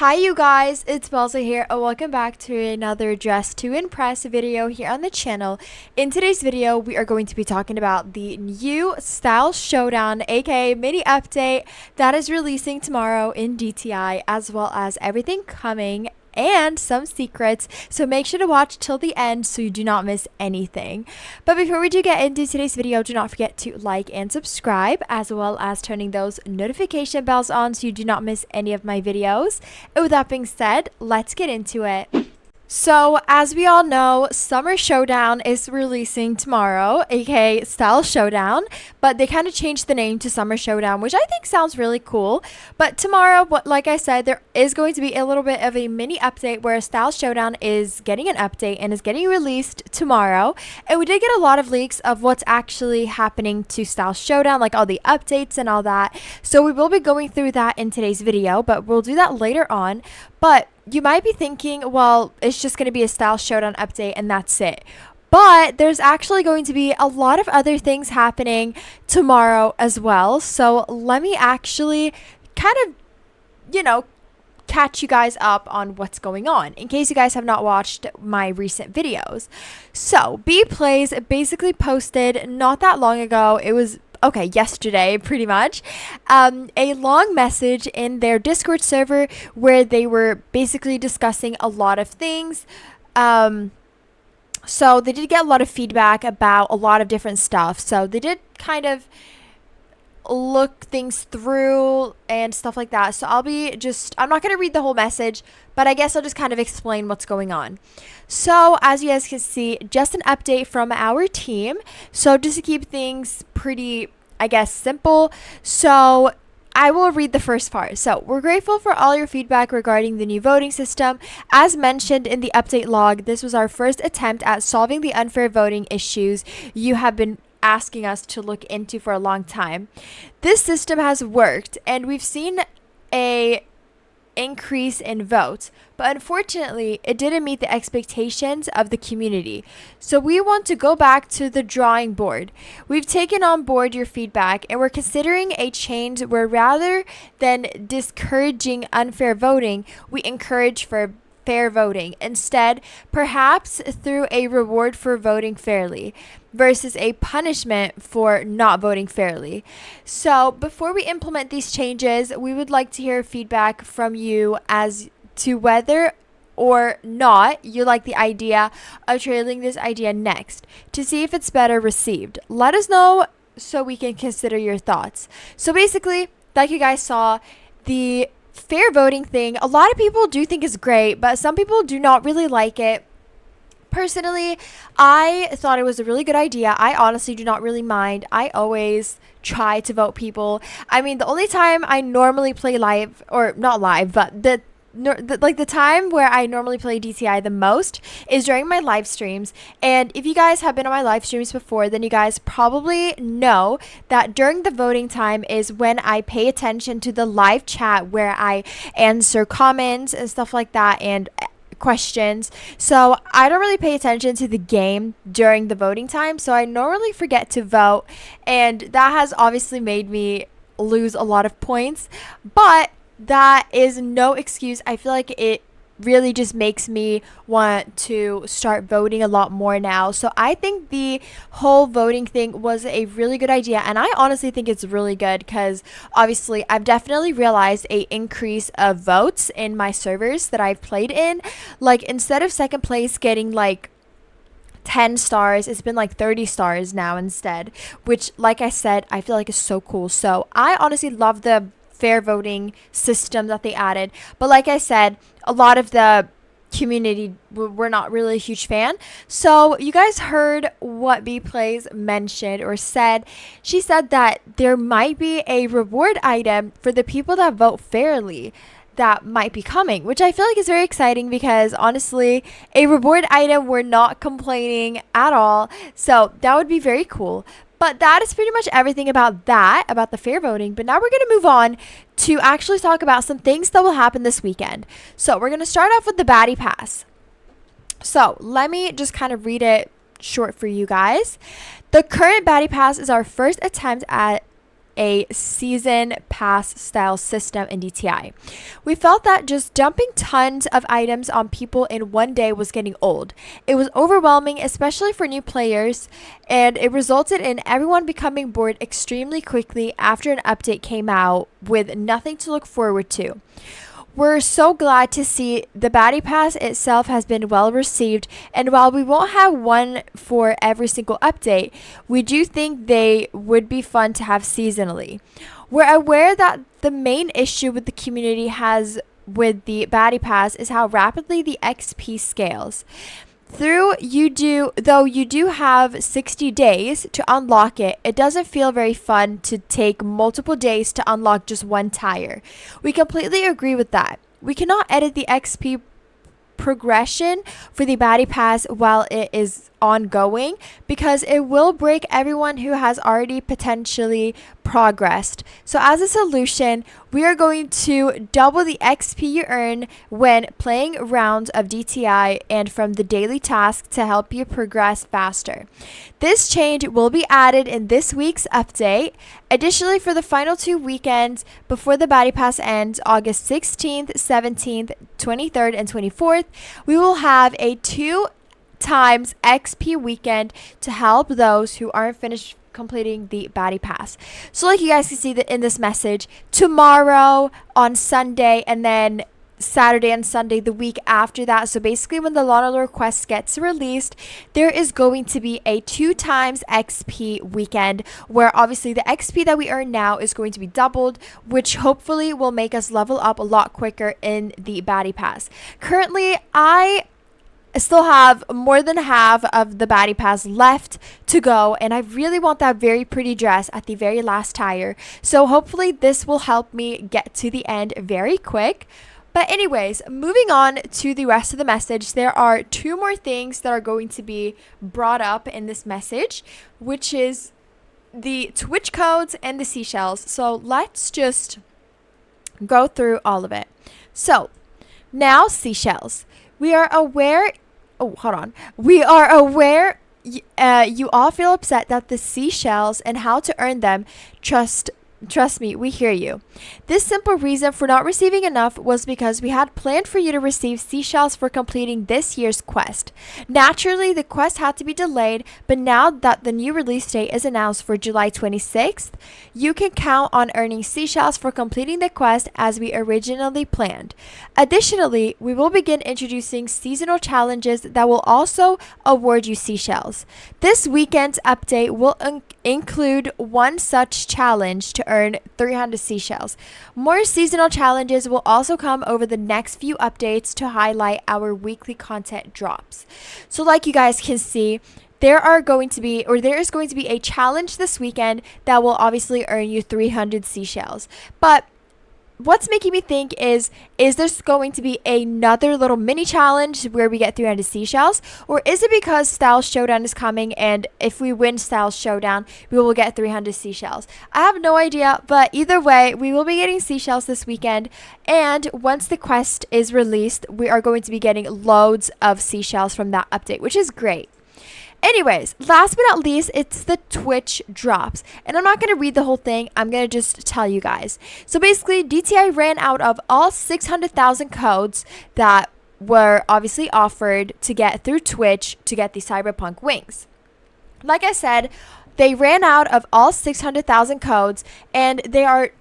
Hi you guys, it's Bellza here and welcome back to another Dress to Impress video here on the channel. In today's video, we are going to be talking about the new Style Showdown, aka mini update that is releasing tomorrow in DTI, as well as everything coming and some secrets, so make sure to watch till the end so you do not miss anything. But before we do get into today's video, do not forget to like and subscribe, as well as turning those notification bells on so you do not miss any of my videos. And with that being said, let's get into it. So, as we all know, Summer Showdown is releasing tomorrow, aka Style Showdown, but they kind of changed the name to Summer Showdown, which I think sounds really cool. But tomorrow, like I said, there is going to be a little bit of a mini update where Style Showdown is getting an update and is getting released tomorrow. And we did get a lot of leaks of what's actually happening to Style Showdown, like all the updates and all that. So we will be going through that in today's video, but we'll do that later on. But you might be thinking, well, it's just going to be a Style Showdown update and that's it. But there's actually going to be a lot of other things happening tomorrow as well. So let me actually kind of, catch you guys up on what's going on in case you guys have not watched my recent videos. So B Plays basically posted not that long ago. It was yesterday pretty much, a long message in their Discord server where they were basically discussing a lot of things. So they did get a lot of feedback about a lot of different stuff. So they did kind of look things through and stuff like that. So I'm not going to read the whole message, but I guess I'll just kind of explain what's going on. So as you guys can see, just an update from our team. So just to keep things pretty, I guess, simple. So I will read the first part. So, we're grateful for all your feedback regarding the new voting system. As mentioned in the update log, this was our first attempt at solving the unfair voting issues you have been asking us to look into for a long time. This system has worked and we've seen a increase in votes, but unfortunately it didn't meet the expectations of the community. So we want to go back to the drawing board. We've taken on board your feedback and we're considering a change where rather than discouraging unfair voting, we encourage for fair voting. Instead, perhaps through a reward for voting fairly versus a punishment for not voting fairly. So before we implement these changes, we would like to hear feedback from you as to whether or not you like the idea of trailing this idea next to see if it's better received. Let us know so we can consider your thoughts. So basically, like you guys saw, the fair voting thing, a lot of people do think is great, but some people do not really like it. Personally, I thought it was a really good idea. I honestly do not really mind. I always try to vote people. I mean, the only time I normally play live, or not live, but the time where I normally play DTI the most is during my live streams. And if you guys have been on my live streams before, then you guys probably know that during the voting time is when I pay attention to the live chat where I answer comments and stuff like that and questions. So I don't really pay attention to the game during the voting time, so I normally forget to vote, and that has obviously made me lose a lot of points, but that is no excuse. I feel like it really just makes me want to start voting a lot more now. So I think the whole voting thing was a really good idea, and I honestly think it's really good because obviously I've definitely realized a increase of votes in my servers that I've played in. Like, instead of second place getting like 10 stars, it's been like 30 stars now instead, which, like I said, I feel like is so cool. So I honestly love the fair voting system that they added, but like I said, a lot of the community were not really a huge fan. So you guys heard what B Plays mentioned or said. She said that there might be a reward item for the people that vote fairly that might be coming, which I feel like is very exciting because honestly, a reward item, we're not complaining at all. So that would be very cool. But that is pretty much everything about the fair voting. But now we're going to move on to actually talk about some things that will happen this weekend. So we're going to start off with the Baddie Pass. So let me just kind of read it short for you guys. The current Baddie Pass is our first attempt at a season pass style system in DTI. We felt that just dumping tons of items on people in one day was getting old. It was overwhelming, especially for new players, and it resulted in everyone becoming bored extremely quickly after an update came out with nothing to look forward to. We're so glad to see the Baddie Pass itself has been well received, and while we won't have one for every single update, we do think they would be fun to have seasonally. We're aware that the main issue with the community has with the Baddie Pass is how rapidly the XP scales. Though you do have 60 days to unlock it, it doesn't feel very fun to take multiple days to unlock just one tire. We completely agree with that. We cannot edit the XP progression for the Baddie Pass while it is ongoing because it will break everyone who has already potentially progressed. So as a solution, we are going to double the XP you earn when playing rounds of DTI and from the daily task to help you progress faster. This change will be added in this week's update. Additionally, for the final 2 weekends before the Baddie Pass ends, August 16th, 17th, 23rd, and 24th, we will have a 2 times XP weekend to help those who aren't finished completing the Baddie Pass. So like you guys can see that in this message, tomorrow, on Sunday, and then Saturday and Sunday the week after that. So basically when the Lotto request gets released, there is going to be a 2 times XP weekend where obviously the XP that we earn now is going to be doubled, which hopefully will make us level up a lot quicker in the Baddie Pass. Currently, I still have more than half of the Baddie Pass left to go, and I really want that very pretty dress at the very last tire. So hopefully this will help me get to the end very quick. But anyways, moving on to the rest of the message, there are 2 more things that are going to be brought up in this message, which is the Twitch codes and the Seashells. So let's just go through all of it. So now Seashells. We are aware you all feel upset that the Seashells and how to earn them. Trust me, we hear you. This simple reason for not receiving enough was because we had planned for you to receive Seashells for completing this year's quest. Naturally, the quest had to be delayed, but now that the new release date is announced for July 26th, you can count on earning Seashells for completing the quest as we originally planned. Additionally, we will begin introducing seasonal challenges that will also award you Seashells. This weekend's update will include one such challenge to earn 300 Seashells. More seasonal challenges will also come over the next few updates to highlight our weekly content drops. So like you guys can see, there is going to be a challenge this weekend that will obviously earn you 300 Seashells. But what's making me think is this going to be another little mini challenge where we get 300 Seashells? Or is it because Style Showdown is coming, and if we win Style Showdown, we will get 300 Seashells? I have no idea, but either way, we will be getting Seashells this weekend. And once the quest is released, we are going to be getting loads of Seashells from that update, which is great. Anyways, last but not least, it's the Twitch drops. And I'm not going to read the whole thing. I'm going to just tell you guys. So basically, DTI ran out of all 600,000 codes that were obviously offered to get through Twitch to get the Cyberpunk wings. Like I said, they ran out of all 600,000 codes, and they are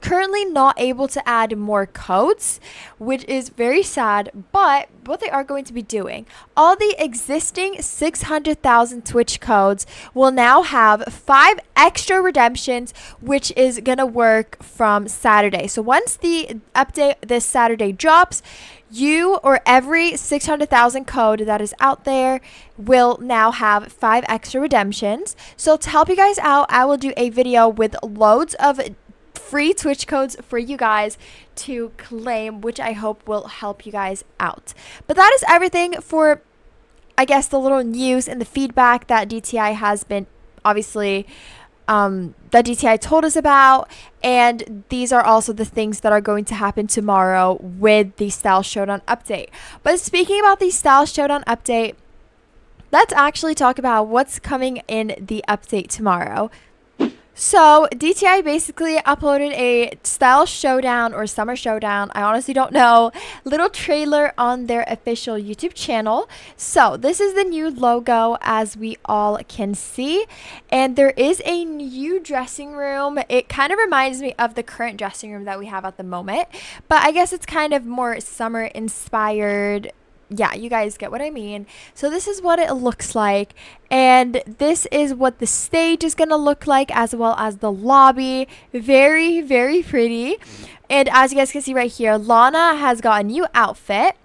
currently not able to add more codes, which is very sad. But what they are going to be doing, all the existing 600,000 Twitch codes will now have 5 extra redemptions, which is gonna work from Saturday. So once the update this Saturday drops, you or every 600,000 code that is out there will now have 5 extra redemptions. So to help you guys out, I will do a video with loads of free Twitch codes for you guys to claim, which I hope will help you guys out. But that is everything for, I guess, the little news and the feedback that DTI has been obviously that DTI told us about. And these are also the things that are going to happen tomorrow with the Style Showdown update. But speaking about the Style Showdown update, let's actually talk about what's coming in the update tomorrow. So DTI basically uploaded a style showdown or summer showdown, I honestly don't know, little trailer on their official YouTube channel. So this is the new logo, as we all can see, and there is a new dressing room. It kind of reminds me of the current dressing room that we have at the moment, but I guess it's kind of more summer inspired. Yeah, you guys get what I mean. So this is what it looks like, and this is what the stage is gonna look like, as well as the lobby. Very, very pretty. And as you guys can see right here, Lana has got a new outfit.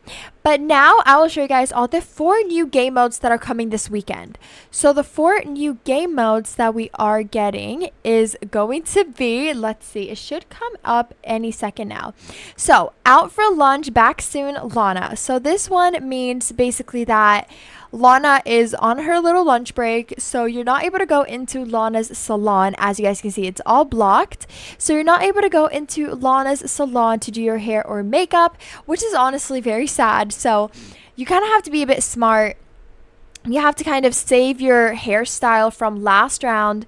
But now I will show you guys all the 4 new game modes that are coming this weekend. So the 4 new game modes that we are getting is going to be, let's see, it should come up any second now. So out for lunch, back soon, Lana. So this one means basically that Lana is on her little lunch break, so you're not able to go into Lana's salon. As you guys can see, it's all blocked, so you're not able to go into Lana's salon to do your hair or makeup, which is honestly very sad. So you kind of have to be a bit smart. You have to kind of save your hairstyle from last round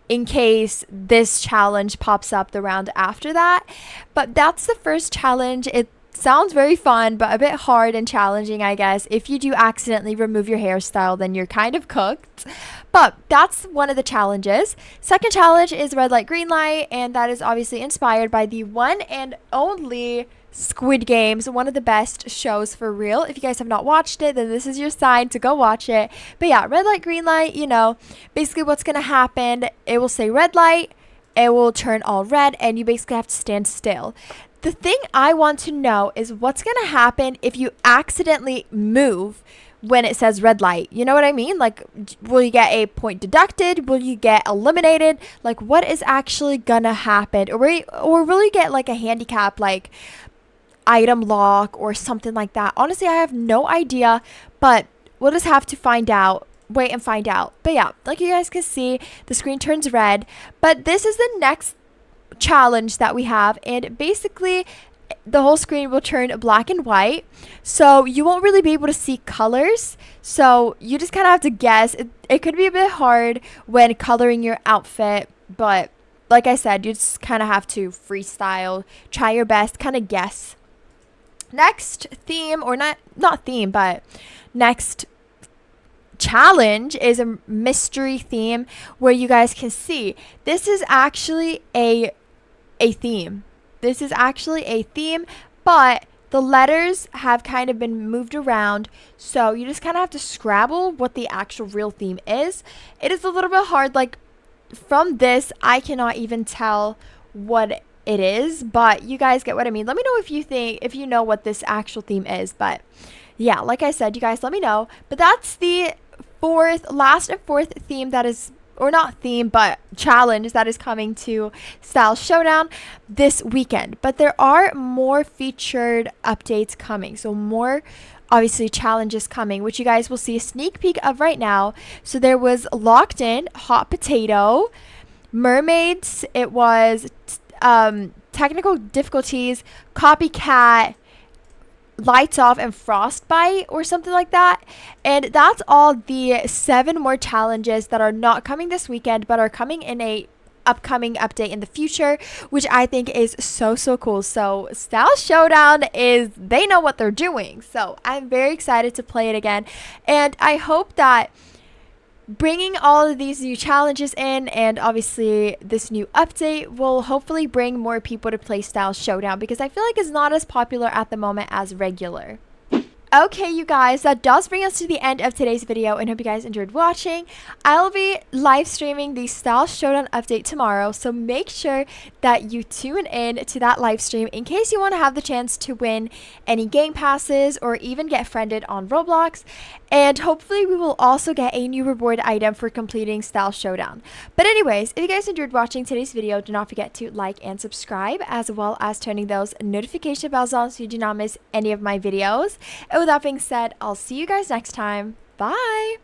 in case this challenge pops up the round after that. But that's the first challenge. It sounds very fun, but a bit hard and challenging, I guess. If you do accidentally remove your hairstyle, then you're kind of cooked. But that's one of the challenges. Second challenge is red light, green light, and that is obviously inspired by the one and only Squid Games, one of the best shows for real. If you guys have not watched it, then this is your sign to go watch it. But yeah, red light, green light, you know, basically what's going to happen, it will say red light, it will turn all red, and you basically have to stand still. The thing I want to know is what's going to happen if you accidentally move when it says red light. You know what I mean? Like, will you get a point deducted? Will you get eliminated? Like, what is actually going to happen? Or will you get like a handicap, like item lock or something like that? Honestly, I have no idea, but we'll just have to find out. Wait and find out. But yeah, like you guys can see, the screen turns red. But this is the next challenge that we have, and basically the whole screen will turn black and white, so you won't really be able to see colors, so you just kind of have to guess. It could be a bit hard when coloring your outfit, but like I said, you just kind of have to freestyle, try your best, kind of guess. Next theme, or not theme, but next challenge is a mystery theme, where you guys can see this is actually a theme. This is actually a theme, but the letters have kind of been moved around, so you just kind of have to scrabble what the actual real theme is. It is a little bit hard. Like, from this, I cannot even tell what it is, but you guys get what I mean. Let me know if you know what this actual theme is. But yeah, like I said, you guys let me know. But that's the last and fourth theme that is, or not theme, but challenge that is coming to Style Showdown this weekend. But there are more featured updates coming, so more obviously challenges coming, which you guys will see a sneak peek of right now. So there was Locked In, Hot Potato, Mermaids, it was technical difficulties, Copycat, Lights Off, and Frostbite, or something like that. And that's all the 7 more challenges that are not coming this weekend, but are coming in a upcoming update in the future, which I think is so cool. So Style Showdown they know what they're doing, so I'm very excited to play it again, and I hope that bringing all of these new challenges in, and obviously this new update, will hopefully bring more people to play Style Showdown, because I feel like it's not as popular at the moment as regular. Okay, you guys, that does bring us to the end of today's video, and hope you guys enjoyed watching. I'll be live streaming the Style Showdown update tomorrow, so make sure that you tune in to that live stream in case you want to have the chance to win any game passes or even get friended on Roblox. And hopefully we will also get a new reward item for completing Style Showdown. But anyways, if you guys enjoyed watching today's video, do not forget to like and subscribe, as well as turning those notification bells on so you do not miss any of my videos. And with that being said, I'll see you guys next time. Bye!